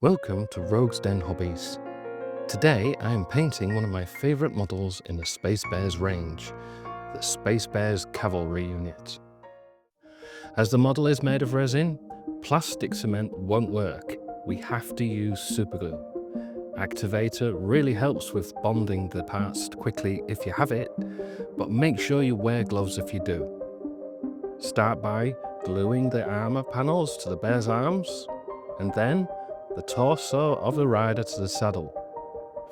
Welcome to Rogue's Den Hobbies. Today I am painting one of my favourite models in the Space Bears range, the Space Bear's Cavalry unit. As the model is made of resin, plastic cement won't work. We have to use superglue. Activator really helps with bonding the parts quickly if you have it, but make sure you wear gloves if you do. Start by gluing the armour panels to the bear's arms, and then the torso of the rider to the saddle.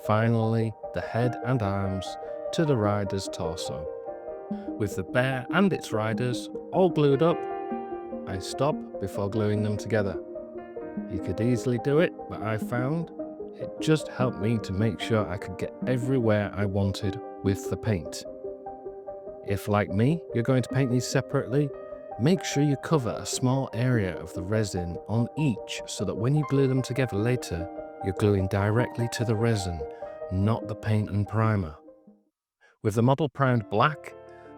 Finally, the head and arms to the rider's torso. With the bear and its riders all glued up, I stop before gluing them together. You could easily do it, but I found it just helped me to make sure I could get everywhere I wanted with the paint. If, like me, you're going to paint these separately, make sure you cover a small area of the resin on each so that when you glue them together later, you're gluing directly to the resin, not the paint and primer. With the model primed black,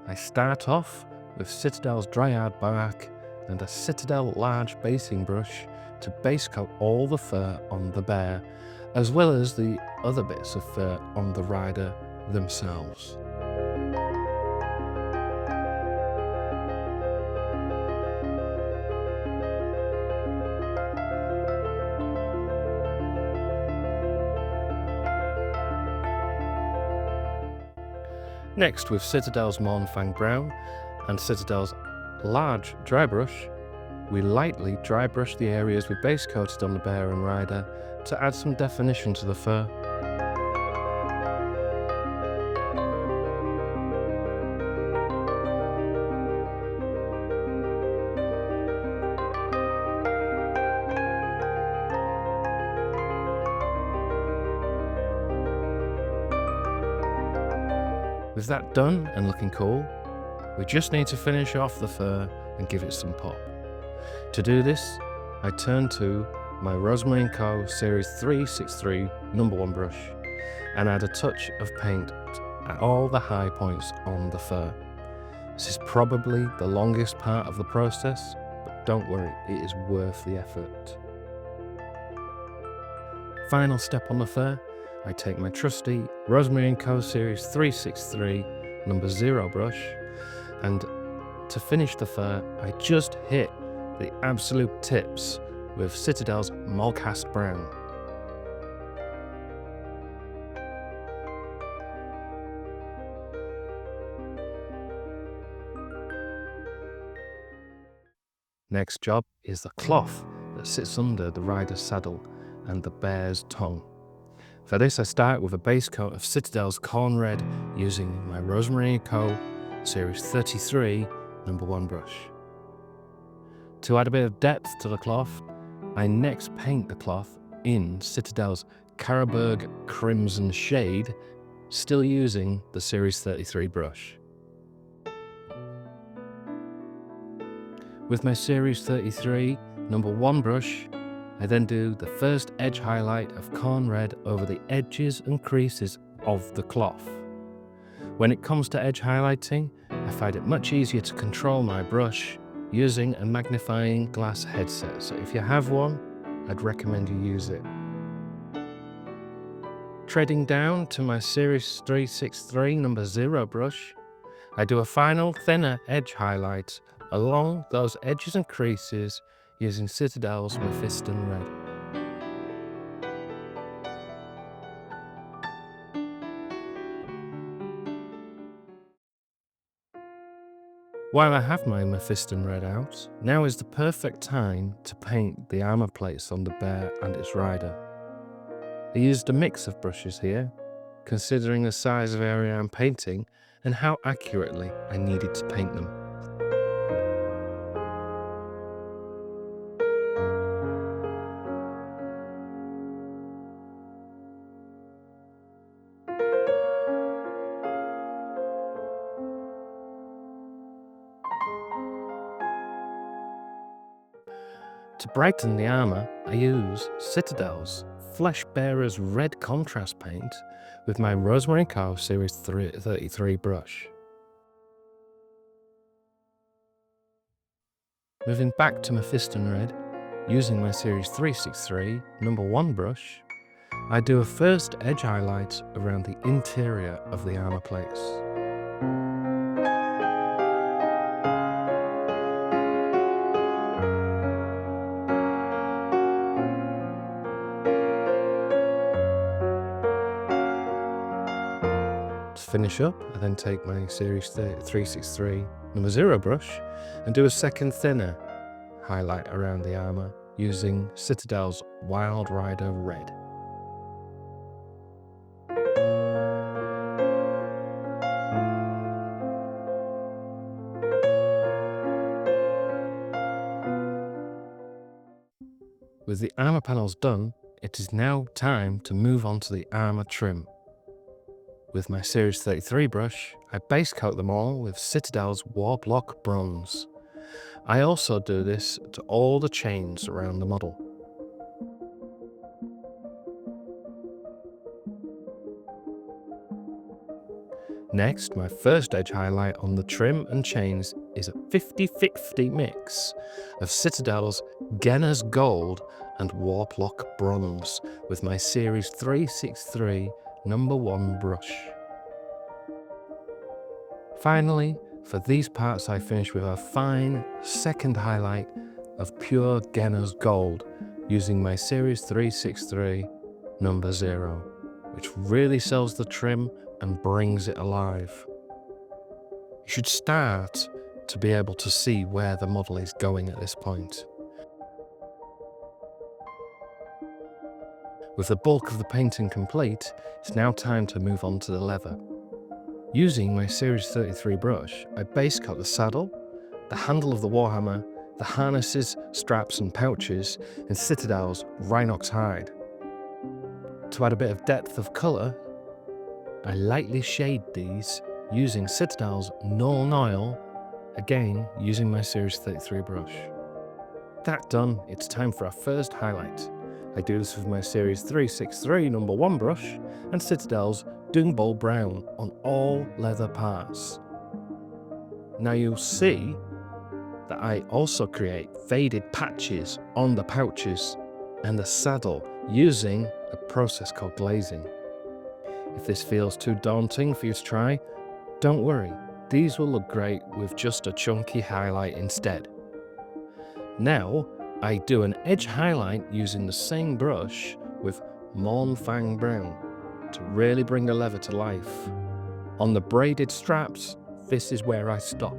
I start off with Citadel's dryad bark and a Citadel large basing brush to base coat all the fur on the bear, as well as the other bits of fur on the rider themselves. Next, with Citadel's Mornfang Brown and Citadel's large dry brush, we lightly dry brush the areas we base coated on the bear and rider to add some definition to the fur. With that done and looking cool, we just need to finish off the fur and give it some pop. To do this, I turn to my Rosemary & Co. Series 363 No. 1 brush and add a touch of paint at all the high points on the fur. This is probably the longest part of the process, but don't worry, it is worth the effort. Final step on the fur, I take my trusty Rosemary & Co. Series 363 No. 0 brush, and to finish the fur, I just hit the absolute tips with Citadel's Mulcast Brown. Next job is the cloth that sits under the rider's saddle and the bear's tongue. For this, I start with a base coat of Citadel's Corn Red using my Rosemary & Co. Series 33 No. 1 brush. To add a bit of depth to the cloth, I next paint the cloth in Citadel's Carroburg Crimson shade, still using the Series 33 brush. With my Series 33 No. 1 brush, I then do the first edge highlight of Corn Red over the edges and creases of the cloth. When it comes to edge highlighting, I find it much easier to control my brush using a magnifying glass headset, so if you have one, I'd recommend you use it. Treading down to my Series 363 No. 0 brush, I do a final thinner edge highlight along those edges and creases using Citadel's Mephiston Red. While I have my Mephiston Red out, now is the perfect time to paint the armour plates on the bear and its rider. I used a mix of brushes here, considering the size of area I'm painting and how accurately I needed to paint them. To brighten the armour, I use Citadel's Flesh Bearer's Red Contrast Paint with my Rosemary & Co. Series 33 brush. Moving back to Mephiston Red, using my Series 363 number 1 brush, I do a first edge highlight around the interior of the armour plates. To finish up, I then take my Series 363 number 0 brush and do a second thinner highlight around the armour using Citadel's Wild Rider Red. With the armour panels done, it is now time to move on to the armour trim. With my Series 33 brush, I base coat them all with Citadel's Warblock Bronze. I also do this to all the chains around the model. Next, my first edge highlight on the trim and chains is a 50-50 mix of Citadel's Genna's Gold and Warblock Bronze with my Series 363 number 1 brush. Finally, for these parts I finish with a fine second highlight of pure Genna's Gold using my Series 363 number 0, which really sells the trim and brings it alive. You should start to be able to see where the model is going at this point. With the bulk of the painting complete, it's now time to move on to the leather. Using my Series 33 brush, I base coat the saddle, the handle of the Warhammer, the harnesses, straps and pouches in Citadel's Rhinox hide. To add a bit of depth of colour, I lightly shade these using Citadel's Norn Oil, again using my Series 33 brush. That done, it's time for our first highlight. I do this with my Series 363 number 1 brush and Citadel's Dungball Brown on all leather parts. Now you'll see that I also create faded patches on the pouches and the saddle using a process called glazing. If this feels too daunting for you to try, don't worry, these will look great with just a chunky highlight instead. Now, I do an edge highlight using the same brush with Mornfang Brown to really bring the leather to life. On the braided straps, this is where I stop.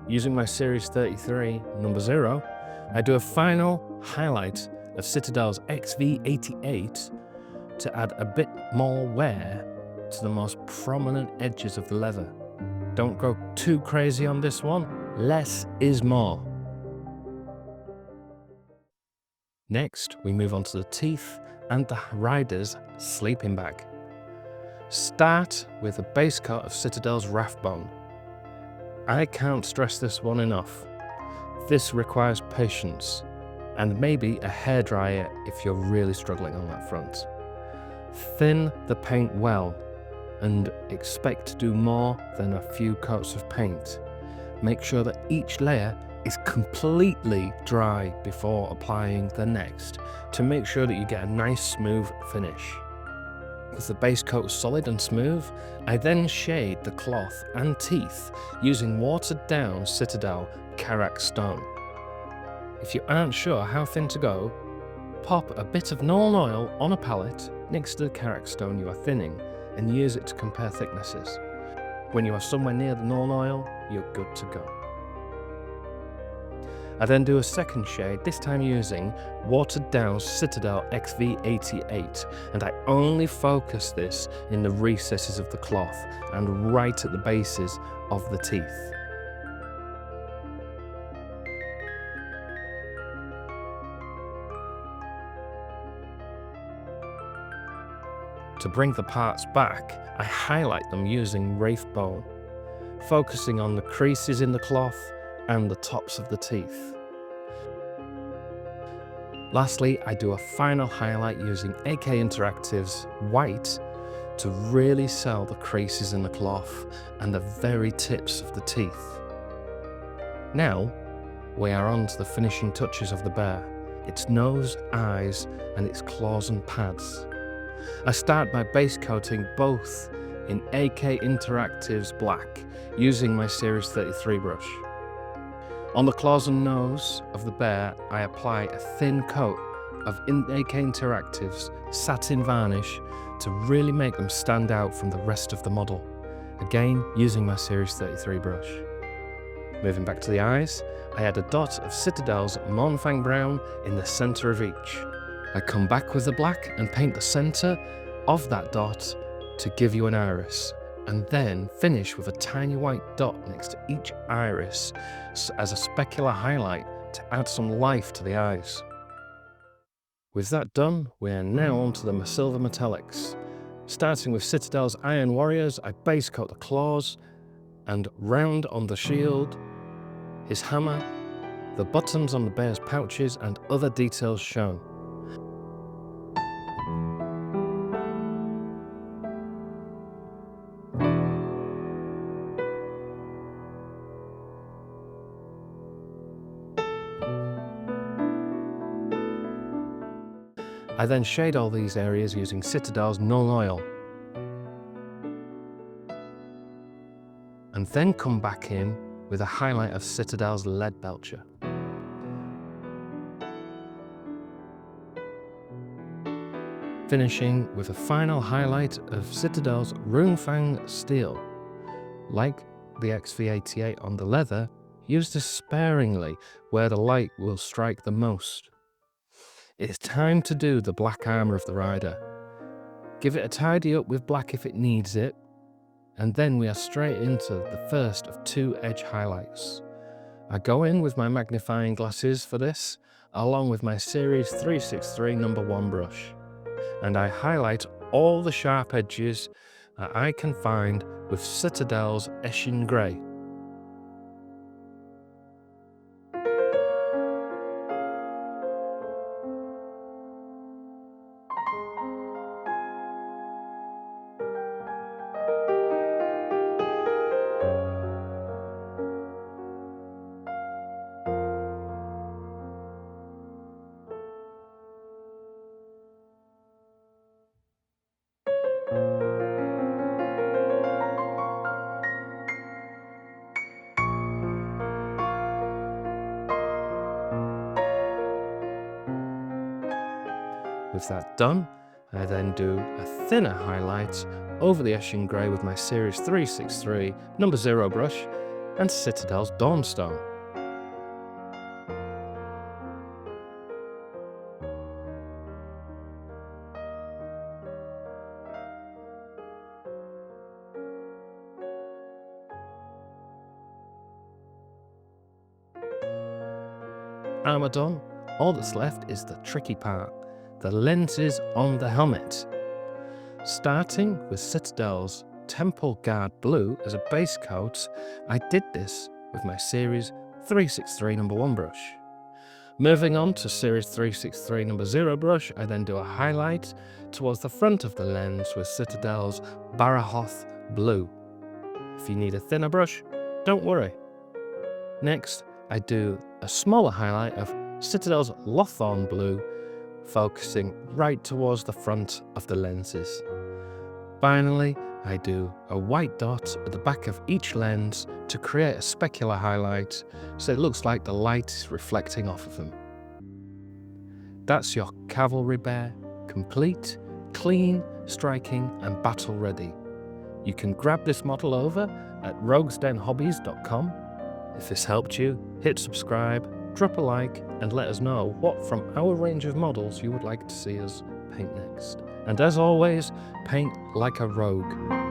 Using my Series 33 number 0, I do a final highlight of Citadel's XV88 to add a bit more wear to the most prominent edges of the leather. Don't go too crazy on this one, less is more. Next, we move on to the teeth and the rider's sleeping bag. Start with a base coat of Citadel's Rathbone. I can't stress this one enough. This requires patience and maybe a hairdryer if you're really struggling on that front. Thin the paint well and expect to do more than a few coats of paint. Make sure that each layer is completely dry before applying the next to make sure that you get a nice smooth finish. With the base coat solid and smooth, I then shade the cloth and teeth using watered down Citadel Karak stone. If you aren't sure how thin to go, pop a bit of Norn Oil on a palette next to the Karak stone you are thinning and use it to compare thicknesses. When you are somewhere near the Norn Oil, you're good to go. I then do a second shade, this time using watered down Citadel XV88, and I only focus this in the recesses of the cloth and right at the bases of the teeth. To bring the parts back, I highlight them using Wraithbone, focusing on the creases in the cloth and the tops of the teeth. Lastly, I do a final highlight using AK Interactive's White to really sell the creases in the cloth and the very tips of the teeth. Now, we are on to the finishing touches of the bear, its nose, eyes, and its claws and pads. I start by base coating both in AK Interactive's black, using my Series 33 brush. On the claws and nose of the bear, I apply a thin coat of AK Interactive's satin varnish to really make them stand out from the rest of the model, again using my Series 33 brush. Moving back to the eyes, I add a dot of Citadel's Mournfang Brown in the centre of each. I come back with the black and paint the centre of that dot to give you an iris, and then finish with a tiny white dot next to each iris as a specular highlight to add some life to the eyes. With that done, we are now on to the silver metallics. Starting with Citadel's Iron Warriors, I base coat the claws and round on the shield, his hammer, the buttons on the bear's pouches, and other details shown. I then shade all these areas using Citadel's Null Oil, and then come back in with a highlight of Citadel's Lead Belcher. Finishing with a final highlight of Citadel's Runefang Steel. Like the XV88 on the leather, use this sparingly where the light will strike the most. It's time to do the black armour of the rider. Give it a tidy up with black if it needs it, and then we are straight into the first of two edge highlights. I go in with my magnifying glasses for this, along with my Series 363 No. 1 brush, and I highlight all the sharp edges that I can find with Citadel's Eshin Grey. With that done, I then do a thinner highlight over the Eshin Grey with my Series 363 No. 0 brush and Citadel's Dawnstone. Armour done, all that's left is the tricky part. The lenses on the helmet. Starting with Citadel's Temple Guard Blue as a base coat, I did this with my Series 363 No. 1 brush. Moving on to Series 363 No. 0 brush, I then do a highlight towards the front of the lens with Citadel's Barahoth Blue. If you need a thinner brush, don't worry. Next, I do a smaller highlight of Citadel's Lothorn Blue, focusing right towards the front of the lenses. Finally, I do a white dot at the back of each lens to create a specular highlight so it looks like the light is reflecting off of them. That's your cavalry bear, complete, clean, striking and battle ready. You can grab this model over at roguesdenhobbies.com. If this helped you, hit subscribe, drop a like and let us know what from our range of models you would like to see us paint next. And as always, paint like a rogue.